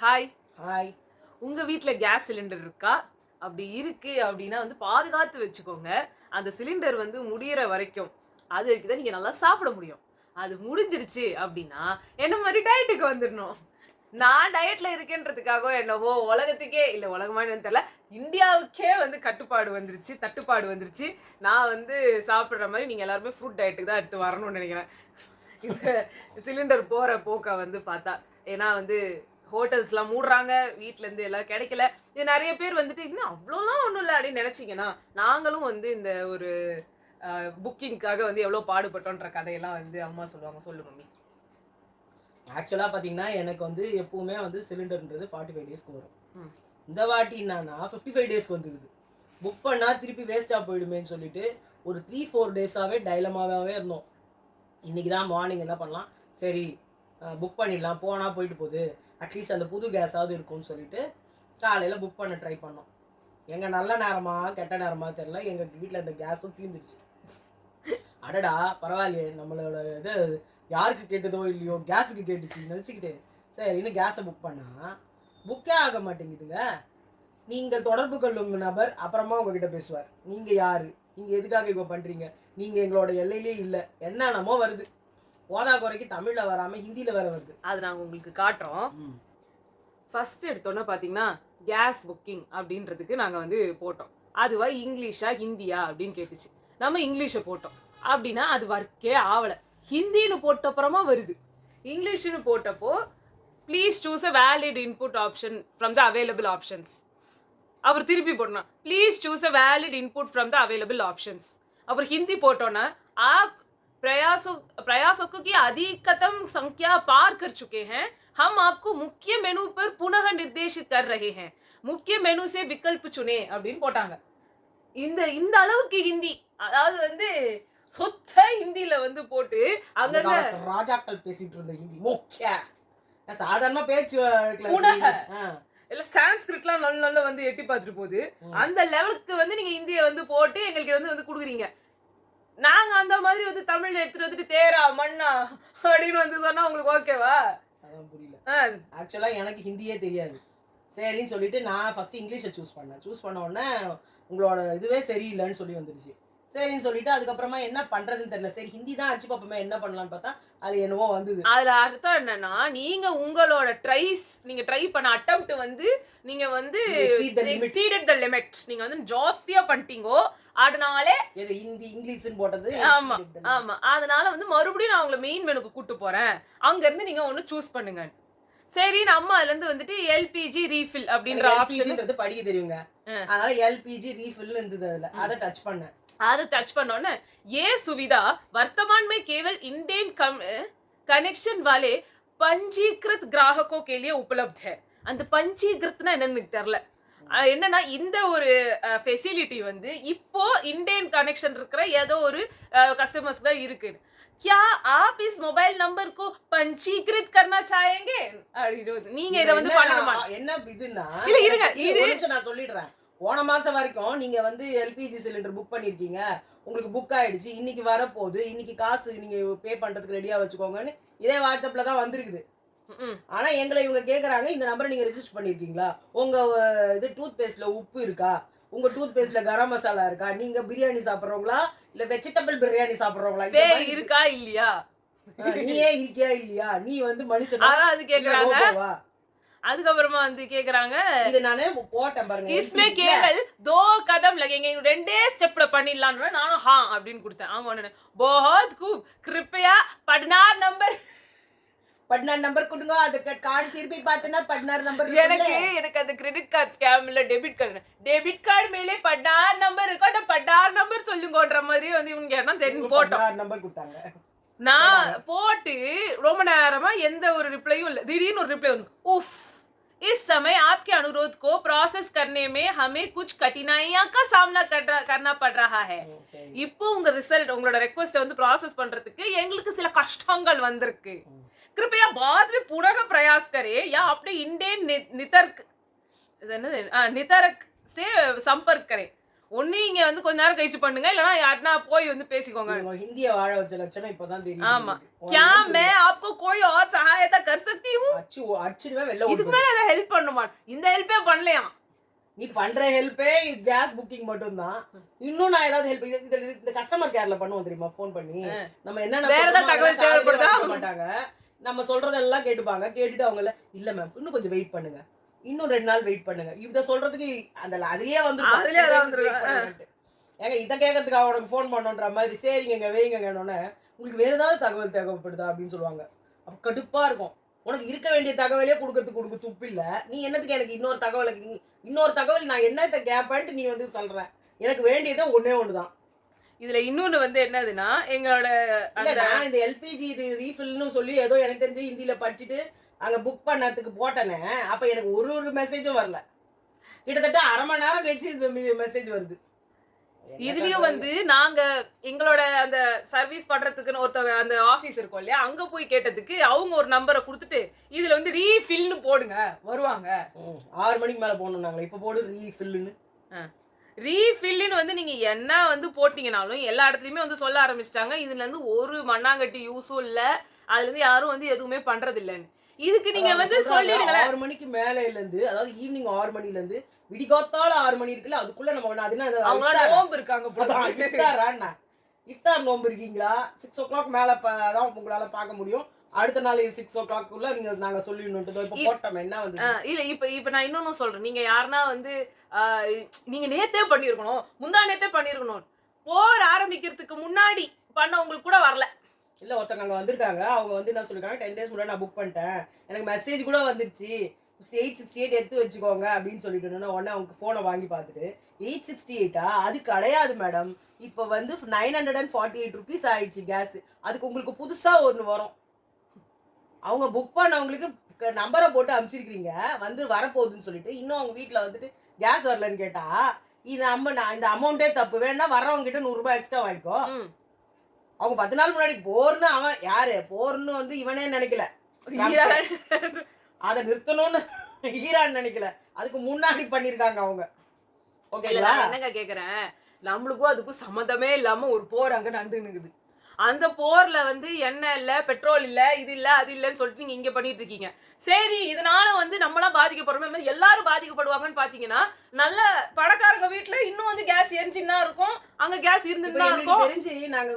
Hi. Hi. உங்க வீட்ல gas cylinder இருக்கா? அப்படி இருக்கு அப்படின்னா வந்து பாதுகாத்து வச்சுக்கோங்க. அந்த சிலிண்டர் வந்து முடியிற வரைக்கும், அது வரைக்கும் தான் நீங்க நல்லா சாப்பிட முடியும். அது முடிஞ்சிருச்சு அப்படின்னா, என்ன மாரி டயட்டுக்கு வந்துரணும். நான் டயட்ல இருக்கேன்றதுக்காக என்னவோ உலகத்துக்கே இல்ல உலகமா என்னன்னு தெரியல. இந்தியாவுக்கே வந்து கட்டுப்பாடு வந்துருச்சு, தட்டுப்பாடு வந்துருச்சு. நான் வந்து சாப்பிடுற மாரி நீங்க எல்லாருமே ஃப்ரூட் டயட்டுக்கு தான் எடுத்து வரணும்னு நெனைக்கிறேன். இந்த சிலிண்டர் போற போக்க வந்து பார்த்தா. ஏன்னா வந்து ஹோட்டல்ஸ்லாம் மூடுறாங்க. வீட்ல இருந்து எல்லாம் கிடைக்கல. இது நெறைய பேர் வந்துட்டு, "இன்னும் அவ்ளோலாம் ஒண்ணும் இல்ல" அப்படின்னு நெனச்சீங்கன்னா, நாங்களும் வந்து இந்த ஒரு புக்கிங்க்காக வந்து எவ்ளோ பாடுபட்டோன்ற கதையெல்லாம் வந்து அம்மா சொல்லுவாங்க. சொல்லு மம்மி. ஆக்சுவலா பாத்தீங்கன்னா, எனக்கு வந்து எப்பவுமே வந்து சிலிண்டர்ன்றது 45 டேஸ்க்கு வரும். ம். இந்த வாட்டி என்னன்னா 55 டேஸ்க்கு வந்துருது. புக் பண்ணா திருப்பி வேஸ்ட்டா போயிடுமேன்னு சொல்லிட்டு, ஒரு 3, 4 டேஸாவே டைலமாவாவே இருந்தோம். இன்னைக்கு தான் மார்னிங் என்ன பண்ணலாம், சரி புக் பண்ணிடலாம். போனா போயிட்டு போகுது. அட்லீஸ்ட் அந்த புது கேஸாவது இருக்கும்னு சொல்லிட்டு, காலையில புக் பண்ண ட்ரை பண்ணோம். எங்க நல்ல நேரமா, கெட்ட நேரமா தெரியல. எங்க வீட்ல இந்த கேஸும் தீர்ந்துருச்சு. அடடா! பரவாயில்லையே நம்மளோட இது யாருக்கு கேட்டதோ இல்லையோ கேஸுக்கு கேட்டுச்சுன்னு நினச்சிக்கிட்டு சரின்னு கேஸை புக் பண்ணா புக்கே ஆக மாட்டேங்குதுங்க. நீங்கள் தொடர்பு கொள்ளுங்க நபர் அப்புறமா உங்ககிட்ட பேசுவார். நீங்கள் யார், நீங்கள் எதுக்காக இப்போ பண்ணுறீங்க, நீங்கள் எங்களோட எல்லையிலே இல்லை, என்னென்னமோ வருது. ஓதா குறைக்கு தமிழில் வராமல் ஹிந்தியில் வேற வருது. அது நாங்க உங்களுக்கு காட்டுறோம். ஃபர்ஸ்ட் எடுத்தோன்னே பார்த்தீங்கன்னா, கேஸ் புக்கிங் அப்படின்றதுக்கு நாங்க வந்து போட்டோம். அதுவா இங்கிலீஷா, ஹிந்தியா அப்படின்னு கேட்டுச்சு. நம்ம இங்கிலீஷை போட்டோம். அப்படின்னா அது ஒர்க்கே ஆவல. ஹிந்தின்னு போட்ட அப்புறமா வருது. இங்கிலீஷ்னு போட்டப்போ, please choose a valid input option from the available options. அவர் திருப்பி போடணும், please choose a valid input from the available options. அப்புறம் ஹிந்தி போட்டோன்னா, आप प्रयासों की अधिकतम संख्या पार कर चुके हैं, हम आपको मुख्य मेनू पर पुनः निर्देशित कर रहे हैं, मुख्य मेनू से विकल्प चुने அப்படின்னு போட்டாங்க. இந்த இந்த அளவுக்கு ஹிந்தி, அதாவது வந்து சொத்த ஹிந்தில வந்து போட்டு அங்கங்க ராஜாக்கள் பேசிட்டு இருந்த ஹிந்தி முக்கிய சாதாரண பேச்சு புனக இல்ல சான்ஸ்கிரிட்லாம் நல்ல நல்ல வந்து எட்டி பார்த்துட்டு போகுது. அந்த லெவலுக்கு வந்து நீங்க இந்திய வந்து போட்டு எங்களுக்கு வந்து கொடுக்குறீங்க. நாங்க அந்த மாதிரி வந்து தமிழ்ல எடுத்துட்டு வந்துட்டு தேரா மண்ணா அப்படின்னு வந்து சொன்னா உங்களுக்கு ஓகேவா? அதான் புரியல. ஆக்சுவலா எனக்கு ஹிந்தியே தெரியாது. சரின்னு சொல்லிட்டு நான் ஃபர்ஸ்ட் இங்கிலீஷை சூஸ் பண்ண உடனே உங்களோட இதுவே சரியில்லைன்னு சொல்லி வந்துருச்சு. சரின்னு சொல்லிட்டு அதுக்கப்புறமா என்ன பண்றதுன்னு தெரியல. சரி ஹிந்தி தான் அடிச்சு பார்ப்போமே என்ன பண்ணலாம்னு பார்த்தா அது என்னவோ வந்தது. அதுல அர்த்தம் என்னன்னா, நீங்க உங்களோட நீங்க ட்ரை பண்ண அட்டெம்ப்ட் வந்து நீங்க வந்து exceeded the limit. நீங்க வந்து ஜாஸ்தியா பண்ணிட்டீங்கோ. அதனாலே இது ஹிந்தி இங்கிலீஷ்னு போட்டது. ஆமா ஆமா. அதனால வந்து மறுபடியும் நான் உங்களை மெயின் மெனுக்கு கூட்டு போறேன். அங்க இருந்து நீங்க ஒன்னு சூஸ் பண்ணுங்க. சரி நம்ம அதுல இருந்து வந்துட்டு எல்பிஜி ரீஃபில் அப்படின்ற ஆப்ஷன்ன்றது படிக்க தெரியுங்க. அதனால எல்பிஜி ரீஃபில்னு இருந்தது அதுல. அதை டச் பண்ணேன். அது टच பண்ணோன்னே ये सुविधा वर्तमान में केवल इंडियन कनेक्शन वाले पंजीकृत ग्राहकों के लिए उपलब्ध है. அந்த பஞ்சீகிருத்னா என்னன்னு தெரியல. என்னன்னா இந்த ஒரு ஃபெசிலிட்டி வந்து இப்போ இந்தியன் கனெக்ஷன் இருக்கிற ஏதோ ஒரு கஸ்டமர்ஸ் தான் இருக்கு. क्या आप इस मोबाइल नंबर को पंजीकृत करना चाहेंगे? நீங்க இத வந்து பண்ணணுமா? என்ன இதுன்னா இல்ல இருங்க இது நான் சொல்லிடுறேன். போன மாசம் வரைக்கும் நீங்க வந்து எல்பிஜி சிலிண்டர் புக் பண்ணிருக்கீங்க, உங்களுக்கு புக் ஆயிடுச்சு, இன்னைக்கு வரப்போகுது, இன்னைக்கு காசு நீங்க பே பண்றதுக்கு ரெடியா வச்சுக்கோங்கன்னு இதே வாட்ஸ்அப்ல தான் வந்திருக்குது. ஆனா எங்களை இவங்க கேக்குறாங்க, இந்த நம்பரை நீங்க ரெஜிஸ்டர் பண்ணிருக்கீங்களா, உங்க இது டூத் பேஸ்ட்ல உப்பு இருக்கா, உங்க டூத் பேஸ்ட்ல கரம் மசாலா இருக்கா, நீங்க பிரியாணி சாப்பிடுறவங்களா இல்ல வெஜிடபிள் பிரியாணி சாப்பிடுறவங்களா, இருக்கா இல்லையா, நீயே இருக்கியா இல்லையா, நீ வந்து மனுஷனா அது கேக்குறாங்க. அதுக்கப்புறமா வந்து கேக்குறாங்க, இது நானே போட்டேன் பாருங்க, इसमें केवल 2 कदम लगेंगे, ரெண்டே ஸ்டெப்ல பண்ணிடலாம்னு நானும் ஹா அப்படின்னு கொடுத்தேன். அவங்க ஒண்ணு बहुत खूब कृपया पढ़नार நம்பர் கொடுங்க, அதுக்கு கார்டு திருப்பி பார்த்தனா பட்னார் நம்பர். எனக்கு அந்த கிரெடிட் கார்டு ஸ்கேம் இல்ல டெபிட் கார்டு மேலே பட்னார் நம்பர் இருக்கு, அந்த பட்னார் நம்பர் சொல்லுங்கன்ற மாதிரி வந்து இவங்க என்ன சரி போட்டோம் நம்பர் கொடுத்தாங்க. நான் போட்டு ரொம்ப நேரமா எந்த ஒரு ரிப்ளையும் இல்ல. திடீர்னு ஒரு ரிப்ளை வந்து उफ इस समय आपके अनुरोध को प्रोसेस करने में हमें कुछ कठिनाइयां का सामना करना पड़ रहा है. இப்போ உங்க ரிசல்ட் உங்களோட ரெக்வெஸ்ட் வந்து ப்ராசஸ் பண்றதுக்கு எங்களுக்கு சில கஷ்டங்கள் வந்திருக்கு. कृपया बाद में पुनः प्रयास करें या अपने इंडियन नितर्क से संपर्क करें. ஒண்ணு இங்க வந்து கொஞ்ச நேரம் கழிச்சு பண்ணுங்க, இல்லனா யாருன்னா போய் வந்து பேசிக்கோங்க. இவங்க ஹிந்திய வாழ வச்ச லட்சணம் இப்பதான் தெரியுது. ஆமா. क्या मैं आपको कोई और सहायता कर सकती हूँ? அடிச்சிடுவேன் வெளில இதுக்கு மேல ஏதாவது ஹெல்ப் பண்ணுமா? இந்த ஹெல்ப்பே பண்ணலையாம். நீ பண்ற ஹெல்ப்பே கேஸ் புக்கிங் மட்டும்தான். இன்னும் நான் ஏதாவது ஹெல்ப் இந்த கஸ்டமர் கேர்ல பண்ணுவோம் தெரியுமா, ஃபோன் பண்ணி நம்ம என்னென்ன வேற ஏதாவது தகவல் தேவைப்படுதா மாட்டாங்க, நம்ம சொல்றதெல்லாம் கேட்டுப்பாங்க. கேட்டுட்டு அவங்கள இல்ல மேம் இன்னும் கொஞ்சம் வெயிட் பண்ணுங்க, இன்னும் 2 நாள் வெயிட் பண்ணுங்க, இத சொல்றதுக்கு அந்த அதுலயே வந்துரும். ஏங்க இதை கேட்கறதுக்கு அவனுக்கு ஃபோன் பண்ணோன்ற மாதிரி சரிங்க வைங்கன்னொன்னே உங்களுக்கு வேற ஏதாவது தகவல் தேவைப்படுதா அப்படின்னு சொல்லுவாங்க. அப்ப கடுப்பா இருக்கும். உனக்கு இருக்க வேண்டிய தகவலே கொடுக்க துப்பு இல்ல, நீ என்னத்துக்கு எனக்கு இன்னொரு தகவல் நான் என்னத்தை கேட்பேன்ட்டு நீ வந்து சொல்ற. எனக்கு வேண்டியதே ஒன்னே ஒண்ணுதான். இதுல இன்னொன்னு வந்து என்னதுன்னா எங்களோட நான் இந்த எல்பிஜி இது ரீஃபில்னு சொல்லி ஏதோ எனக்கு தெரிஞ்சு ஹிந்தியில படிச்சுட்டு அங்க புக் பண்ணதுக்கு போட்டேனே, அப்ப எனக்கு ஒரு மெசேஜும் வரல. கிட்டத்தட்ட அரை மணி நேரம் கழிச்சு இந்த மெசேஜ் வருது. இதுலயும் வந்து நாங்க எங்களோட அந்த சர்வீஸ் பண்றதுக்குன்னு ஒருத்தவங்க அந்த ஆபீஸ் இருக்கும் இல்லையா, அங்க போய் கேட்டதுக்கு அவங்க ஒரு நம்பரை கொடுத்துட்டு இதுல வந்து ரீஃபில்னு போடுங்க வருவாங்க. 6 மணிக்கு மேல போகணும் நாங்களே, இப்ப போடு ரீஃபில்னு. ரீஃபில்னு வந்து நீங்க என்ன வந்து போட்டீங்கனாலும் எல்லா இடத்துலயுமே வந்து சொல்ல ஆரம்பிச்சிட்டாங்க, இதுல இருந்து ஒரு மண்ணாங்கட்டி யூஸும் இல்ல, அதுல இருந்து யாரும் வந்து எதுவுமே பண்றது இல்லன்னு. இதுக்கு நீங்க வந்து சொல்லிடுங்களேன். 6 மணிக்கு மேல இருந்து, அதாவது ஈவினிங் 6 மணில இருந்து விடிகாத்தால 6 மணி இருக்குல்ல, அதுக்குள்ள நம்ம நோம்பு இருக்காங்க. இஃப்தார் நோம்பு இருக்கீங்களா, 6 o'clock மேல தான் உங்களால பார்க்க முடியும். அடுத்த நாள் 6 o'clock நீங்க நாங்க சொல்லிடணும். இப்ப போட்டோம் என்ன வந்து இல்ல இப்ப நான் இன்னொன்னு சொல்றேன். நீங்க யாருன்னா வந்து நீங்க நேத்தே பண்ணிருக்கணும், முந்தா நேத்தே பண்ணிருக்கணும், போர் ஆரம்பிக்கிறதுக்கு முன்னாடி பண்ண உங்களுக்கு கூட வரல. இல்ல ஒருத்தங்க அங்க வந்திருக்காங்க, அவங்க வந்து என்ன சொல்லிருக்காங்க, 10 days முன்னாடி நான் புக் பண்ணிட்டேன், எனக்கு மெசேஜ் கூட வந்துருச்சு 868 எடுத்து வச்சுக்கோங்க அப்படின்னு சொல்லிட்டு உடனே அவங்க போனை வாங்கி பார்த்துட்டு 868 அது கிடையாது மேடம், இப்போ வந்து 948 rupees ஆயிடுச்சு கேஸ், அதுக்கு உங்களுக்கு புதுசா ஒன்று வரும். அவங்க புக் பண்ணவங்களுக்கு நம்பரை போட்டு அனுப்பிச்சிருக்கீங்க, வந்து வரப்போகுதுன்னு சொல்லிட்டு இன்னும் அவங்க வீட்டில் வந்துட்டு கேஸ் வரலன்னு கேட்டா இது இந்த அமௌண்ட்டே தப்பு, வேணா வர்றவங்க கிட்ட 100 ரூபாய் எக்ஸ்ட்ரா வாங்கிக்கோ. அவங்க 10 நாள் முன்னாடி போர்னு அவன் யாரு போர்னு வந்து இவனே நினைக்கல, அதை நிறுத்தணும்னு ஈரான் நினைக்கல, அதுக்கு முன்னாடி பண்ணிருக்காங்க அவங்க. ஓகேங்களா? என்னங்க கேக்குறேன், நம்மளுக்கும் அதுக்கும் சம்மந்தமே இல்லாம ஒரு போர் அங்க நடந்துன்னு, அந்த போர்ல வந்து எண்ணெய் இல்ல, பெட்ரோல் இல்ல, இது இல்ல அது இல்லன்னு சொல்லிட்டு நீங்க இங்க பண்ணிட்டு இருக்கீங்க. சரி இதனால வந்து நம்மளாம் பாதிக்கப்படுறோம், எல்லாரும் பாதிக்கப்படுவாங்கன்னு பாத்தீங்கன்னா நல்ல பணக்காரங்க வீட்டுல இன்னும் வந்து கேஸ் எரிஞ்சுன்னா இருக்கும், அங்க கேஸ் இருந்துன்னா இருக்கும். தெரிஞ்சு நாங்க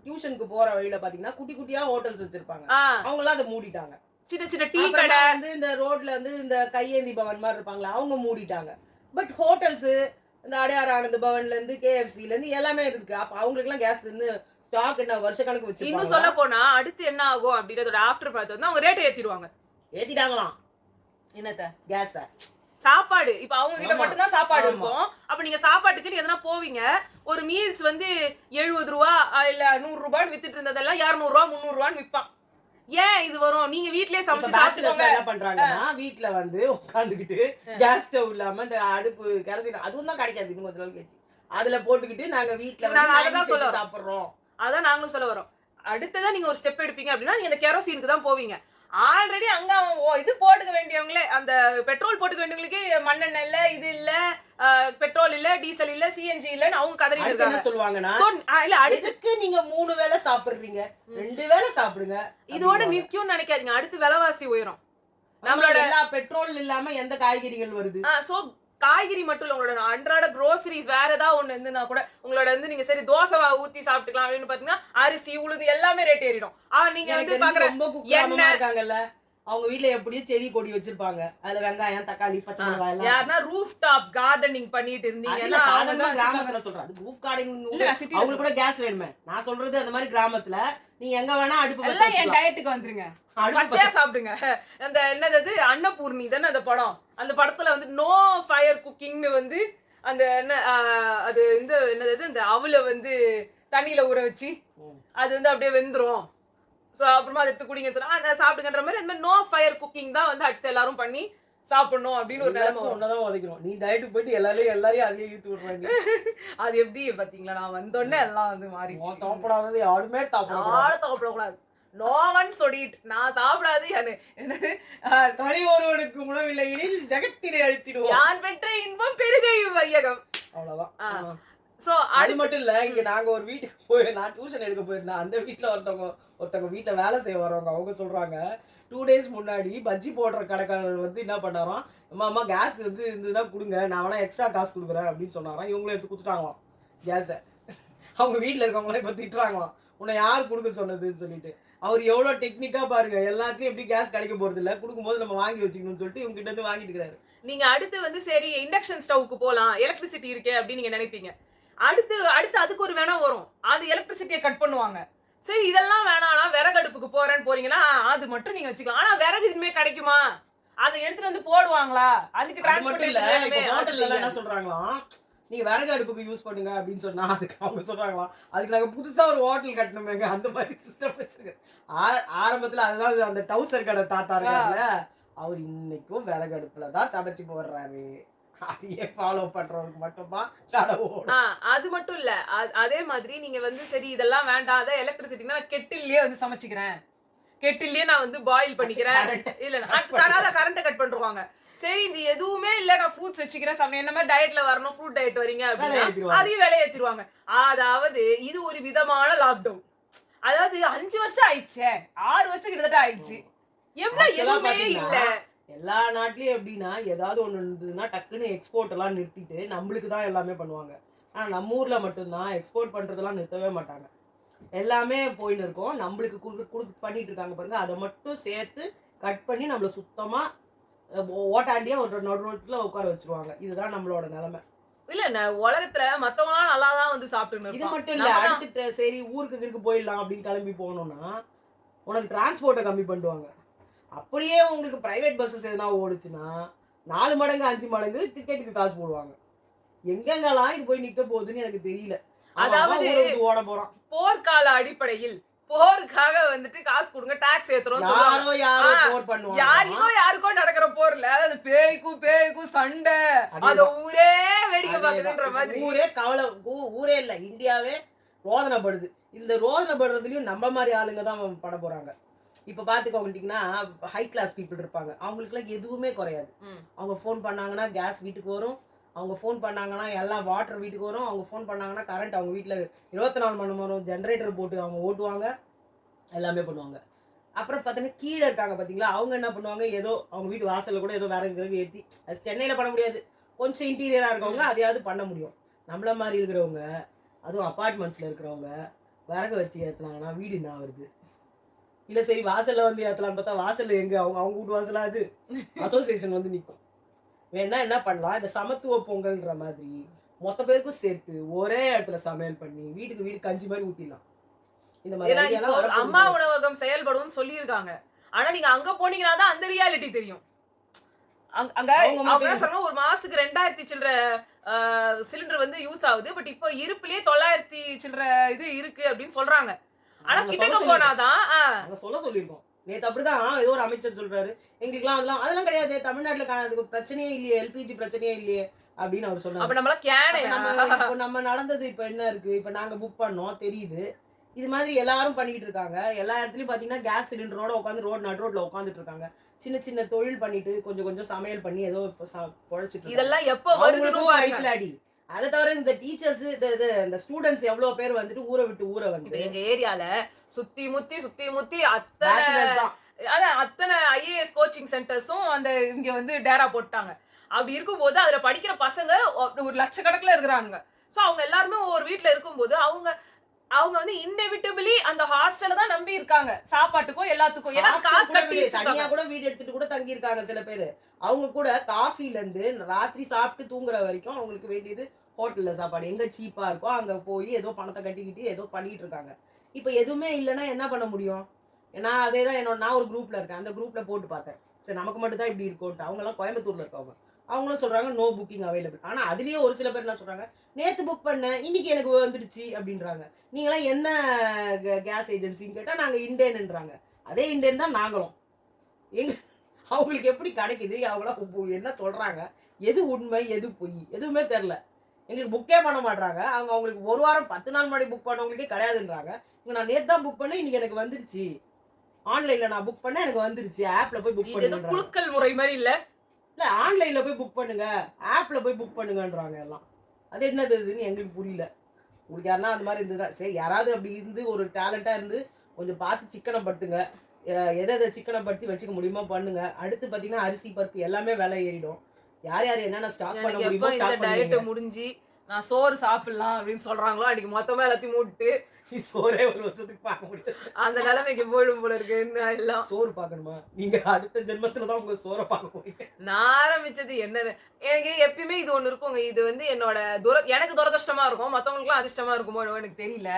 டியூஷனுக்கு போற வழியில பாத்தீங்கன்னா குட்டி குட்டியா ஹோட்டல்ஸ் வச்சிருப்பாங்க, அவங்க எல்லாம் அதை மூடிட்டாங்க. சின்ன சின்ன டீ கடை வந்து இந்த ரோட்ல வந்து இந்த கையேந்தி பவன் மாதிரி இருப்பாங்களா, அவங்க மூடிட்டாங்க. பட் ஹோட்டல்ஸ் இந்த அடையாறு ஆனந்த பவன்ல இருந்து கேஎஃப்சில இருந்து எல்லாமே இருக்கு. அப்ப அவங்களுக்கு எல்லாம் கேஸ் இருந்து ஸ்டாக் என்ன வருஷ கணக்கு வச்சு. இன்னும் சொல்ல போனா அடுத்து என்ன ஆகும் அப்படின்றதோட ஆஃப்டர் பார்த்து வந்து அவங்க ரேட்டை ஏத்திடுவாங்க. ஏத்திட்டாங்களாம். என்னத்த? கேஸ. சாப்பாடு இப்ப அவங்க கிட்ட மட்டும் தான் சாப்பாடு இருக்கும். அப்ப நீங்க சாப்பாட்டுக்கு எதனா போவீங்க, ஒரு மீல்ஸ் வந்து 70 ரூபா இல்ல 100 ரூபான்னு வித்துட்டு இருந்ததெல்லாம் 200 ரூபா 300 ரூபான்னு விற்பான். ஏன் இது வரும்? நீங்க வீட்லயே சமைச்சு சாப்பிடுவாங்க. என்ன பண்றாங்கன்னா வீட்ல வந்து உட்கார்ந்துகிட்டு கேஸ் ஸ்டவ் இல்லாம இந்த அடுப்பு கெரசின் அதுவும் தான் கிடைக்காது, இன்னும் கொஞ்ச நாள் கழிச்சு அதுல போட்டுக்கிட்டு நாங்க வீட்ல வந்து சாப்பிடுறோம். அதான் நாங்களும் சொல்ல வரோம். அடுத்ததான் நீங்க ஒரு ஸ்டெப் எடுப்பீங்க அப்படின்னா நீங்க இந்த கெரோசினுக்கு தான் போவீங்க. ஆல்ரெடி அங்க இது போட்டுக்க வேண்டியவங்களே, அந்த பெட்ரோல் போட்டுக்க வேண்டியவங்களுக்கு மண்ணெண்ணெய் இல்ல, இது இல்ல, பெட்ரோல் இல்ல, டீசல் இல்ல, சிஎன்ஜி இல்லன்னு அவங்க கதறிட்டு இருக்காங்க. என்ன சொல்லுவாங்கன்னா இல்ல அதுக்கு நீங்க 3 வேளை சாப்பிடுறீங்க, 2 வேளை சாப்பிடுங்க, இதோட நிக்கும்னு நினைக்காதீங்க. அடுத்து விலைவாசி உயரும். நம்மளோட எல்லா பெட்ரோல் இல்லாம எந்த காய்கறிகள் வருது. சோ காய்கறி மட்டும் இல்ல, உங்களோட அன்றாட க்ரோசரிஸ் வேற ஏதாவது ஒண்ணு இருந்துன்னா கூட உங்களோட வந்து நீங்க சரி தோசை ஊத்தி சாப்பிட்டுக்கலாம் அப்படின்னு பாத்தீங்கன்னா அரிசி உளுந்து எல்லாமே ரேட் ஏறிடும். நீங்க வந்து பாக்குற ரொம்ப குக்கிரமா இருக்காங்கல்ல, அவங்க வீட்ல எப்படியும் செடி கொடி வச்சிருப்பாங்க, அதுல வெங்காயம் தக்காளி பச்சை மிளகாய் எல்லாம். யாருன்னா ரூஃப் டாப் கார்டனிங் பண்ணிட்டு இருந்தீங்கன்னா சாதாரண கிராமத்துல சொல்றேன், அது ரூஃப் கார்டனிங் அவங்களுக்கு கூட கேஸ் வேணுமே. நான் சொல்றது அந்த மாதிரி கிராமத்துல நீ எங்க வேணா அடுப்பு பத்த வச்சுக்கலாம். என் டயட்டுக்கு வந்துருங்க, பச்சையா சாப்பிடுங்க. அந்த என்னது அன்னபூர்ணி தானே அந்த படம், அந்த படத்துல வந்து நோ ஃபயர் குக்கிங்னு வந்து அந்த என்ன அது இந்த என்னது இந்த அவளை வந்து தண்ணியில ஊற வச்சு அது வந்து அப்படியே வெந்துரும், ஸோ அப்புறமா அதை எடுத்து குடிங்க சொன்னா சாப்பிடுங்கன்ற மாதிரி அந்த மாதிரி நோ ஃபயர் குக்கிங் தான் வந்து அடுத்து எல்லாரும் பண்ணி சாப்பிடணும் அப்படின்னு ஒரு நிலைமை ஒன்னதான் உதைக்கிறோம். நீ டயட்டுக்கு போயிட்டு எல்லாரையும் அதுலயே இழுத்து விடுறாங்க. அது எப்படி பாத்தீங்களா, நான் வந்தோடனே எல்லாம் வந்து மாறி சாப்பிடாதது யாருமே சாப்பிடக்கூடாது. நோ ஒன் சொல்லிட்டு நான் சாப்பிடாது என்னது தனி ஒருவனுக்கு உணவில்லை எனில் ஜெகத்தினை அழுத்திடுவோம், யான் பெற்ற இன்பம் பெருகை வையகம். அவ்வளவுதான். சோ அது மட்டும் இல்ல, இங்க நாங்க ஒரு வீட்டுக்கு போய் நான் டியூஷன் எடுக்க போயிருந்தேன். அந்த வீட்டுல ஒருத்தவங்க வீட்டுல வேலை செய்ய வரவங்க அவங்க சொல்றாங்க, 2 டேஸ் முன்னாடி பஜ்ஜி போடுற கடைக்காரர் வந்து என்ன பண்ணாராம், அம்மா கேஸ் வந்து இருந்ததுன்னா கொடுங்க, நான் வேணா எக்ஸ்ட்ரா காசு கொடுக்குறேன் அப்படின்னு சொன்னாராம். இவங்களும் எடுத்து கொடுத்துட்டாங்களாம் கேஸை. அவங்க வீட்டில் இருக்கவங்களாம் இப்போ திட்டுறாங்களாம், உன்னை யார் கொடுக்க சொன்னதுன்னு சொல்லிட்டு. அவர் எவ்வளோ டெக்னிக்காக பாருங்க, எல்லாத்தையும் எப்படி கேஸ் கிடைக்க போறது இல்லை, கொடுக்கும்போது நம்ம வாங்கி வச்சுக்கணும்னு சொல்லிட்டு இவங்க கிட்ட இருந்து வாங்கிட்டு இருக்கிறாரு. நீங்க அடுத்து வந்து சரி இண்டக்ஷன் ஸ்டவ்க்கு போலாம், எலக்ட்ரிசிட்டி இருக்கே அப்படின்னு நீங்க நினைப்பீங்க. அடுத்து அதுக்கு ஒரு வேணா வரும், அது எலக்ட்ரிசிட்டியை கட் பண்ணுவாங்க. சரி இதெல்லாம் வேணாம்னா விறகு அடுப்புக்கு போறேன்னு போறீங்கன்னா அது மட்டும் நீங்க வச்சுக்கலாம். ஆனா விறகு இதுமே கிடைக்குமா, அதை எடுத்துட்டு வந்து போடுவாங்களா, அதுக்கு டிரான்ஸ்போர்ட்டேஷன் ஹோட்டல்ல என்ன சொல்றாங்களாம், நீங்க விறகு அடுப்புக்கு யூஸ் பண்ணுங்க அப்படின்னு சொன்னா அதுக்கு அவங்க சொல்றாங்களாம், அதுக்கு நாங்க புதுசா ஒரு ஹோட்டல் கட்டணுமேங்க, அந்த மாதிரி சிஸ்டம் வச்சிருக்கு. ஆரம்பத்துல அதுதான் அந்த டவுசர் கடை தாத்தா இருக்காருல்ல, அவர் இன்னைக்கும் விறகு அடுப்புல தான் சமைச்சு போடுறாரு. அதையே ஃபாலோ பண்றவங்களுக்கு மட்டும்தான் கடை ஓடும். அது மட்டும் இல்ல, அதே மாதிரி நீங்க வந்து சரி இதெல்லாம் வேண்டாம், அதான் எலக்ட்ரிசிட்டினா கெட்டில்லையே வந்து சமைச்சுக்கிறேன், கெட்டில்லையே நான் வந்து பாயில் பண்ணிக்கிறேன், இல்ல தராத கரண்ட்டை கட் பண்ணிருவாங்க. சரி இது எதுவுமே இல்ல, நான் ஃப்ரூட்ஸ் வச்சுக்கிறேன், என்ன மாதிரி டயட்ல வரணும், ஃப்ரூட் டயட் வரீங்க அப்படின்னா அதையும் விலை ஏத்திடுவாங்க. அதாவது இது ஒரு விதமான லாக்டவுன். அதாவது 5 வருஷம் ஆயிடுச்சு, 6 வருஷம் கிட்டத்தட்ட ஆயிடுச்சு, எதுவுமே இல்ல. எல்லா நாட்டிலயும் எப்படின்னா ஏதாவது ஒண்ணு இருந்ததுன்னா டக்குன்னு எக்ஸ்போர்ட் எல்லாம் நிறுத்திட்டு நம்மளுக்கு தான் எல்லாமே பண்ணுவாங்க. ஆனா நம்ம ஊர்ல மட்டும்தான் எக்ஸ்போர்ட் பண்றதெல்லாம் நிறுத்தவே மாட்டாங்க, எல்லாமே போயின்னு இருக்கும். நம்மளுக்கு பண்ணிட்டு இருக்காங்க பாருங்க, அதை மட்டும் சேர்த்து கட் பண்ணி நம்மள சுத்தமா ஓட்டாண்டியா ஒரு நடுவுல உட்கார வச்சிருவாங்க. இதுதான் நம்மளோட நிலைமை. இல்ல உலகத்துல மத்தவங்க நல்லா தான் வந்து சாப்பிட்டு. இது மட்டும் இல்ல, அடுத்துட்டு சரி ஊருக்கு போயிடலாம் அப்படின்னு கிளம்பி போனோம்னா உனக்கு டிரான்ஸ்போர்ட்டை கம்மி பண்ணுவாங்க. அப்படியே உங்களுக்கு பிரைவேட் பஸ்ஸஸ் எதனா ஓடுச்சுன்னா 4 மடங்கு 5 மடங்கு டிக்கெட்டுக்கு காசு போடுவாங்க. எங்கெங்கெல்லாம் இது போய் நிக்க போகுதுன்னு எனக்கு தெரியல. அதாவது ஓட போறோம் போர்க்கால அடிப்படையில் போருக்காக வந்துட்டு காசு கொடுங்க, டாக்ஸ் ஏத்துறோம், யாருக்கோ நடக்கிற போர்ல அதாவது பேய்க்கும் சண்டை, அத ஊரே வேடிக்கை பாக்குதுன்ற மாதிரி. ஊரே கவலை, ஊரே இல்ல இந்தியாவே ரோதனைப்படுது. இந்த ரோதனைப்படுறதுலயும் நம்ம மாதிரி ஆளுங்க தான் பண்ண போறாங்க. இப்போ பார்த்துக்கோங்கிட்டிங்கன்னா ஹை கிளாஸ் பீப்புள் இருப்பாங்க, அவங்களுக்குலாம் எதுவுமே குறையாது. அவங்க ஃபோன் பண்ணாங்கன்னா கேஸ் வீட்டுக்கு வரும், அவங்க ஃபோன் பண்ணாங்கன்னா எல்லாம் வாட்டர் வீட்டுக்கு வரும், அவங்க ஃபோன் பண்ணாங்கன்னா கரண்ட் அவங்க வீட்டில் 24 மணி நேரம் ஜென்ரேட்டர் போட்டு அவங்க ஓட்டுவாங்க, எல்லாமே பண்ணுவாங்க. அப்புறம் பார்த்தீங்கன்னா கீழே இருக்காங்க பார்த்தீங்களா, அவங்க என்ன பண்ணுவாங்க, ஏதோ அவங்க வீட்டு வாசலில் கூட ஏதோ விறகு ஏற்றி, அது சென்னையில் பண்ண முடியாது, கொஞ்சம் இன்டீரியராக இருக்கவங்க அதையாவது பண்ண முடியும். நம்மள மாதிரி இருக்கிறவங்க, அதுவும் அப்பார்ட்மெண்ட்ஸில் இருக்கிறவங்க விறகு வச்சு ஏற்றுனாங்கன்னா வீடு என்ன வருது இல்லை, சரி வாசல்ல வந்து ஏற்றலான்னு பார்த்தா வாசல்ல எங்கே, அவங்க வீட்டு வாசலா அது அசோசியேஷன் வந்து நிற்கும். வேணா என்ன பண்ணலாம், இந்த சமத்துவ பொங்கல்ன்ற மாதிரி மொத்த பேருக்கும் சேர்த்து ஒரே இடத்துல சமையல் பண்ணி வீட்டுக்கு வீடு கஞ்சி மாதிரி ஊற்றிடலாம். இந்த மாதிரி அம்மா உணவகம் செயல்படும் சொல்லியிருக்காங்க. ஆனா நீங்க அங்க போனீங்கன்னா தான் அந்த ரியாலிட்டி தெரியும். அங்க அவங்க சொன்னா ஒரு மாசத்துக்கு 2000 சில்லற சிலிண்டர் வந்து யூஸ் ஆகுது, பட் இப்போ இருப்புலயே 900 சில்லற இது இருக்கு அப்படின்னு சொல்றாங்க. ஆனா கிட்டக்க போனாதான் அங்க சொல்லிருக்கோம். நேத்து அப்படிதான் ஏதோ ஒரு அமைச்சர் சொல்றாரு, எங்களுக்குலாம் அதெல்லாம் கிடையாது, தமிழ்நாட்டுல அதுக்கு பிரச்சனையே இல்லையே, எல்பிஜி பிரச்சனையே இல்லையே அப்படின்னு அவர் சொன்னாரு. அப்ப நம்மள கேனே நம்ம நடந்தது இப்ப என்ன இருக்கு, இப்ப நாங்க புக் பண்ணோம் தெரியுது. இது மாதிரி எல்லாரும் பண்ணிட்டு இருக்காங்க. எல்லா இடத்துலயும் பாத்தீங்கன்னா கேஸ் சிலிண்டரோட உட்காந்து நடு ரோட்ல உட்காந்துட்டு இருக்காங்க. சின்ன சின்ன தொழில் பண்ணிட்டு கொஞ்சம் சமையல் பண்ணி ஏதோ பொழைச்சிட்டு இதெல்லாம் எப்ப வருது. அதை தவிர இந்த டீச்சர்ஸ் இந்த ஸ்டூடெண்ட்ஸ் எவ்வளவு பேர் வந்துட்டு ஊரை விட்டு ஊரை வந்து எங்க ஏரியால சுத்தி முத்தி அத்தனை ஐஏஎஸ் கோச்சிங் சென்டர்ஸும் அந்த இங்க வந்து டேரா போட்டாங்க. அப்படி இருக்கும்போது அதுல படிக்கிற பசங்க ஒரு லட்சக்கணக்கில் இருக்கிறாங்க. சோ அவங்க எல்லாருமே ஒரு வீட்டுல இருக்கும்போது அவங்க வந்து இன்எவிட்டபிளி அந்த ஹாஸ்டல்ல தான் நம்பி இருக்காங்க, சாப்பாட்டுக்கும் எல்லாத்துக்கும். ஏன்னா காசு கட்டி தனியா கூட வீடு எடுத்துட்டு கூட தங்கி இருக்காங்க சில பேர். அவங்க கூட காஃபில இருந்து ராத்திரி சாப்பிட்டு தூங்குற வரைக்கும் அவங்களுக்கு வேண்டியது ஹோட்டல்ல சாப்பாடு எங்க சீப்பா இருக்கோ அங்க போய் ஏதோ பணத்தை கட்டிக்கிட்டு ஏதோ பண்ணிட்டு இருக்காங்க. இப்ப எதுவுமே இல்லைன்னா என்ன பண்ண முடியும்? ஏன்னா அதேதான் நான் ஒரு குரூப்ல இருக்கேன், அந்த குரூப்ல போட்டு பார்த்தேன், சரி நமக்கு மட்டும் தான் இப்படி இருக்கும்ட்டு. அவங்க எல்லாம் கோயம்புத்தூர்ல இருக்கவங்க, அவங்களும் சொல்றாங்க நோ புக்கிங் அவைலபிள். ஆனா அதுலயே ஒரு சில பேர் என்ன சொல்றாங்க, நேத்து புக் பண்ணேன் இன்னைக்கு எனக்கு வந்துடுச்சு அப்படின்றாங்க. நீங்களாம் என்ன கேஸ் ஏஜென்சின்னு கேட்டா நாங்க இண்டேன்ன்றாங்க. அதே இண்டேன் தான் நாங்களும். அவங்களுக்கு எப்படி கிடைக்குது, அவங்களாம் என்ன சொல்றாங்க, எது உண்மை எது பொய் எதுவுமே தெரில. எங்களுக்கு புக்கே பண்ண மாட்டாங்க. அவங்களுக்கு ஒரு வாரம் 10 நாள் முன்னாடி புக் பண்ணவங்களுக்கே கிடையாதுன்றாங்க. இங்க நான் நேத்து தான் புக் பண்ணேன் இன்னைக்கு எனக்கு வந்துருச்சு, ஆன்லைன்ல நான் புக் பண்ணேன் எனக்கு வந்துருச்சு, ஆப்ல போய் புக் பண்ணுங்க. குலுக்கல் முறை மாதிரி இல்ல ஆன்லைன்ல போய் புக் பண்ணுங்க, ஆப்ல போய் புக் பண்ணுங்கன்றாங்க எல்லாம். அது என்னது இதுன்னு எங்களுக்கு புரியல. உங்களுக்கு யாருன்னா அந்த மாதிரி இருந்ததா சரி, யாராவது அப்படி இருந்து ஒரு டேலண்டாக இருந்து கொஞ்சம் பார்த்து சிக்கனப்படுத்துங்க. எதை எதை சிக்கனப்படுத்தி வச்சுக்க முடியுமோ பண்ணுங்க. அடுத்து பார்த்தீங்கன்னா அரிசி பருப்பு எல்லாமே விலை ஏறிடும். யார் யார் என்னென்ன ஸ்டாக் பண்ண எனக்கு எப்போ முடியுமோ இந்த ஸ்டாக் டயட்டை பண்ணுவீங்க. முடிஞ்சு நான் சோறு சாப்பிடலாம் அப்படின்னு சொல்றாங்களோ அன்னைக்கு மொத்தமா எல்லாத்தையும் மூட்டு சோறே ஒரு வருஷத்துக்கு பார்க்க முடியாது. அந்த நிலைமைக்கு போயிடும் போல இருக்கு இன்னும் எல்லாம். சோறு பார்க்கணுமா? நீங்க அடுத்த ஜென்மத்துல தான் உங்க சோறை பார்க்க போறீங்க. நான் ஆரம்பிச்சது என்னது, எனக்கு எப்பயுமே இது ஒண்ணு இருக்குங்க. இது வந்து என்னோட எனக்கு துரதிர்ஷ்டமா இருக்கும், மத்தவங்களுக்குலாம் அதிர்ஷ்டமா இருக்குமோ என்னவோ எனக்கு தெரியல.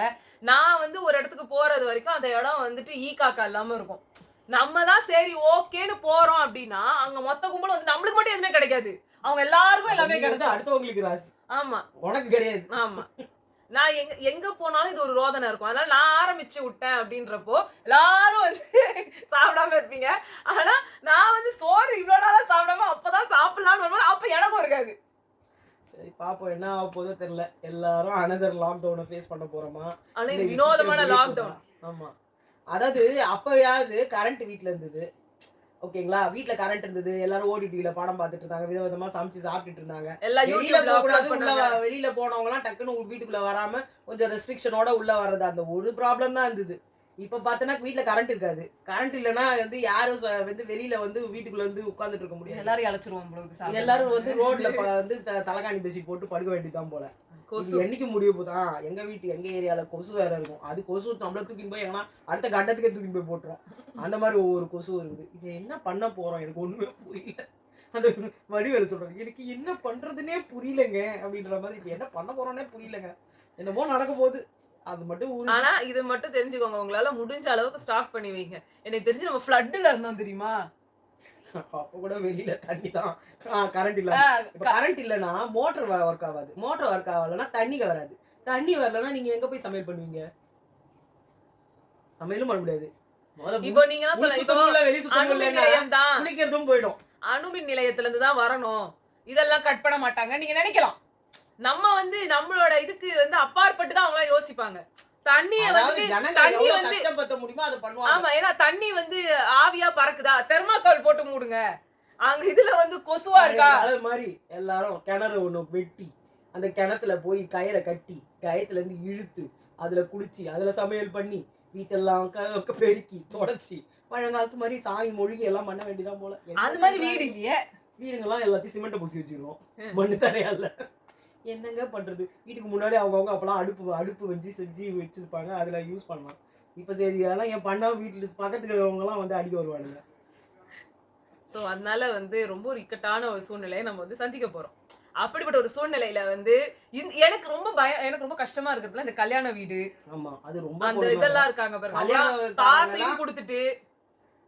நான் வந்து ஒரு இடத்துக்கு போறது வரைக்கும் அந்த இடம் வந்துட்டு ஈ காக்கா இல்லாம இருக்கும். நம்ம தான் சரி ஓகேன்னு போறோம் அப்படின்னா அங்க மொத்த கும்பலும் வந்து நம்மளுக்கு மட்டும் எதுவுமே கிடைக்காது, அவங்க எல்லாருக்கும் எல்லாமே நீங்க வந்து கிடைக்கும். அடுத்தவங்களுக்கு ராசி, ஆமா உனக்கு கிடையாது. ஆமா. நான் எங்க போனாலும் இது ஒரு ரோதனை இருக்கும். அதனால நான் ஆரம்பிச்சு விட்டேன் அப்படின்றப்போ எல்லாரும் வந்து சாப்பிடாம இருப்பீங்க. ஆனா நான் வந்து சோறு இவ்வளவு நாளா சாப்பிடாம அப்பதான் சாப்பிடலாம்னு வரும்போது அப்ப எனக்கும் இருக்காது. சரி பாப்போம் என்ன ஆக போதோ தெரியல. எல்லாரும் அனதர் லாக்டவுனை ஃபேஸ் பண்ண போறோமா? ஆனா இது வினோதமான லாக்டவுன். ஆமா, அதாவது அப்பயாவது கரண்ட் வீட்ல இருந்தது, ஓகேங்களா? வீட்ல கரண்ட் இருந்தது, எல்லாரும் ஓடிடில படம் பார்த்துட்டு இருந்தாங்க, விதவிதமா சமைச்சு சாப்பிட்டுட்டு இருந்தாங்க. எல்லாம் வெளியில யூடியூப்ல போக அப்லோட் கூடாது, உள்ள பண்ணாங்க. வெளியில போனவங்க எல்லாம் டக்குன்னு வீட்டுக்குள்ள வராம கொஞ்சம் ரெஸ்ட்ரிக்ஷனோட உள்ள வர்றது, அந்த ஒரு ப்ராப்ளம் தான் இருந்தது. இப்ப பார்த்தனா வீட்ல கரண்ட் இருக்காது. கரண்ட் இல்லனா வந்து யாரும் வந்து வெளியில வந்து வீட்டுக்குள்ள வந்து உட்கார்ந்துட்டு இருக்க முடியாது. எல்லாரும் இளைச்சிருவோம் போல. எல்லாரும் வந்து ரோட்ல வந்து தலகாணி பேசி போட்டு படுக்க வேண்டியதுதான் போல. இது என்னைக்கு முடிய போதா? எங்க வீட்டு எங்க ஏரியால கொசு வேற இருக்கும். அது கொசு நம்மள தூக்கிட்டு போய் எங்கன்னா அடுத்த கட்டத்துக்கே தூக்கிட்டு போய் போட்டுரும். அந்த மாதிரி ஒவ்வொரு கொசு இருக்குது. இது என்ன பண்ண போறோம் எனக்கு ஒண்ணுமே புரியல. அந்த வடிவேலு சொல்றாரு, எனக்கு என்ன பண்றதுன்னே புரியலங்க அப்படின்ற மாதிரி. இப்ப என்ன பண்ண போறோம்னே புரியலங்க, என்னமோ நடக்க போகுது. அது மட்டும் ஆனா இது மட்டும் தெரிஞ்சுக்கோங்க, உங்களால முடிஞ்ச அளவுக்கு ஸ்டாக் பண்ணி வைங்க. எனக்கு தெரிஞ்சு நம்ம ஃப்ளட்ல இருந்தோம் தெரியுமா? அப்ப கூட வெளியில தண்ணி தான், கரண்ட் இல்ல. இப்ப கரண்ட் இல்லனா மோட்டர் ஒர்க் ஆகாது. மோட்டர் ஒர்க் ஆகலன்னா தண்ணி வராது. தண்ணி வரலன்னா நீங்க எங்க போய் சமையல் பண்ணுவீங்க? சமையலும் பண்ண முடியாது. இப்போ நீங்க தான் சொல்ல வெளி சுத்தம் குளிக்கிறதும் போயிடும். அணுமின் நிலையத்துல இருந்து தான் வரணும், இதெல்லாம் கட் பண்ண மாட்டாங்க நீங்க நினைக்கலாம். நம்ம வந்து நம்மளோட இதுக்கு வந்து அப்பாற்பட்டு தான் அவங்க யோசிப்பாங்க. தண்ணிய வந்து தண்ணி வந்து கஷ்டப்பட முடியுமா அதை பண்ணுவாங்க. ஆமா, ஏன்னா தண்ணி வந்து ஆவியா பறக்குதா, தெர்மாக்கால் போட்டு மூடுங்க. அங்க இதுல வந்து கொசுவா இருக்கா? அது மாதிரி எல்லாரும் கிணறு ஒண்ணு வெட்டி அந்த கிணத்துல போய் கயிறை கட்டி கயத்துல இருந்து இழுத்து அதுல குளிச்சு அதுல சமையல் பண்ணி வீட்டெல்லாம் பெருக்கி தொடச்சி பழங்காலத்து மாதிரி சாமி மொழிகி எல்லாம் பண்ண வேண்டியதான் போல. அது மாதிரி வீடு இல்லையே. வீடுங்கெல்லாம் எல்லாத்தையும் சிமெண்ட்டை பூசி வச்சிருக்கோம், மண்ணு தரையால. என்னங்க பண்றது? வீட்டுக்கு முன்னாடி அவங்கவுங்க அப்பெல்லாம் அடுப்பு வச்சு செஞ்சு வச்சிருப்பாங்க, அதுல யூஸ் பண்ணலாம். இப்ப சரி அதெல்லாம் என் பண்ணா வீட்டுல பக்கத்துல இருக்கிறவங்க எல்லாம் வந்து அடிக்க வருவானுங்க. ஸோ அதனால வந்து ரொம்ப ஒரு இக்கட்டான ஒரு சூழ்நிலையை நம்ம வந்து சந்திக்க போறோம். அப்படிப்பட்ட ஒரு சூழ்நிலையில வந்து எனக்கு ரொம்ப எனக்கு ரொம்ப கஷ்டமா இருக்கிறதுல இந்த கல்யாண வீடு, ஆமா அது ரொம்ப அந்த இதெல்லாம் இருக்காங்க பாருங்க, காசையும் கொடுத்துட்டு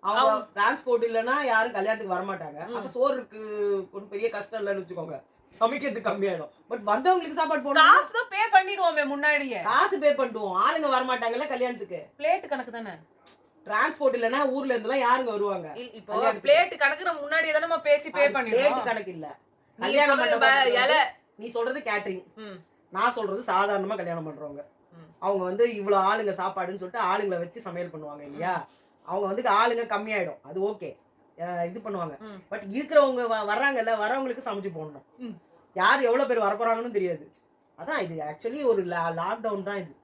அவங்க டிரான்ஸ்போர்ட் இல்லைன்னா யாரும் கல்யாணத்துக்கு வரமாட்டாங்க. அப்ப சோறுக்கு ஒரு பெரிய கஷ்டம் இல்லைன்னு வச்சுக்கோங்க, சமைக்கிறது கம்மியாயிடும். பட் வந்தவங்களுக்கு சாப்பாடு போடணும், காசு தான் பே பண்ணிடுவோமே முன்னாடியே. காசு பே பண்ணிடுவோம், ஆளுங்க வரமாட்டாங்கல்ல கல்யாணத்துக்கு. பிளேட் கணக்கு தானே, டிரான்ஸ்போர்ட் இல்லைன்னா ஊர்ல இருந்துலாம் யாருங்க வருவாங்க? இப்போ பிளேட் கணக்கு நம்ம முன்னாடியே தானே நம்ம பேசி பே பண்ணிடுவோம். பிளேட் கணக்கு இல்ல, கல்யாணம் நீ சொல்றது கேட்டரிங், நான் சொல்றது சாதாரணமா கல்யாணம் பண்றவங்க. அவங்க வந்து இவ்வளவு ஆளுங்க சாப்பாடுன்னு சொல்லிட்டு ஆளுங்களை வச்சு சமையல் பண்ணுவாங்க இல்லையா? அவங்க வந்து ஆளுங்க கம்மியாயிடும், அது ஓகே இது பண்ணுவாங்க. பட் இருக்கிறவங்க வர்றாங்கல்ல, வரவங்களுக்கு சமைச்சு போடணும். யார் எவ்வளவு பேர் வரப்போறாங்கன்னு தெரியாது. அதான் இது ஆக்சுவலி ஒரு லாக்டவுன் தான் இது.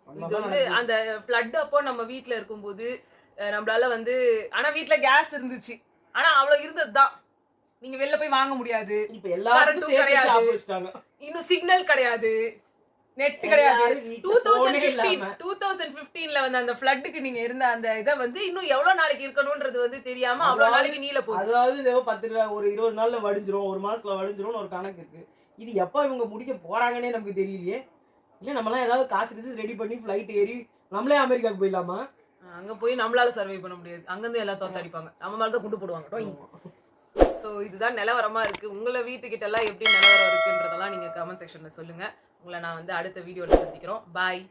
இது வந்து அந்த ஃப்ளட் அப்போ நம்ம வீட்ல இருக்கும்போது நம்மளால வந்து, ஆனா வீட்ல கேஸ் இருந்துச்சு, ஆனா அவ்வளவு இருந்ததுதான், நீங்க வெளில போய் வாங்க முடியாது. இப்ப எல்லாரும் கிடையாது, இன்னும் சிக்னல் கிடையாது, நெட் கிடையாது. 2015ல வந்து அந்த ஃப்ளட்டுக்கு நீங்க இருந்த அந்த இதை வந்து இன்னும் எவ்வளவு நாளைக்கு இருக்கணும்ன்றது வந்து தெரியாம அவ்வளவு நாளைக்கு நீல போகுது. அதாவது 10 ஒரு 20 நாள்ல வடிஞ்சிரும், ஒரு மாசத்துல வடிஞ்சிரும்னு ஒரு கணக்கு இருக்கு. இது எப்ப இவங்க முடிக்க போறாங்கன்னே நமக்கு தெரியலையே. இல்ல நம்மளாம் ஏதாவது காசு ரெடி பண்ணி ஃபிளைட் ஏறி நம்மளே அமெரிக்காவுக்கு போயிடலாமா? அங்க போய் நம்மளால சர்வை பண்ண முடியாது, அங்கிருந்து எல்லாம் தோத்தடிப்பாங்க, நம்ம மேலதான் குண்டு போடுவாங்க. ஸோ இதுதான் நிலவரமா இருக்கு. உங்களை வீட்டுக்கிட்ட எல்லாம் எப்படி நிலவரம் இருக்குன்றதெல்லாம் நீங்க கமெண்ட் செக்ஷன்ல சொல்லுங்க. உங்களை நான் வந்து அடுத்த வீடியோல சந்திக்கிறோம். பாய்.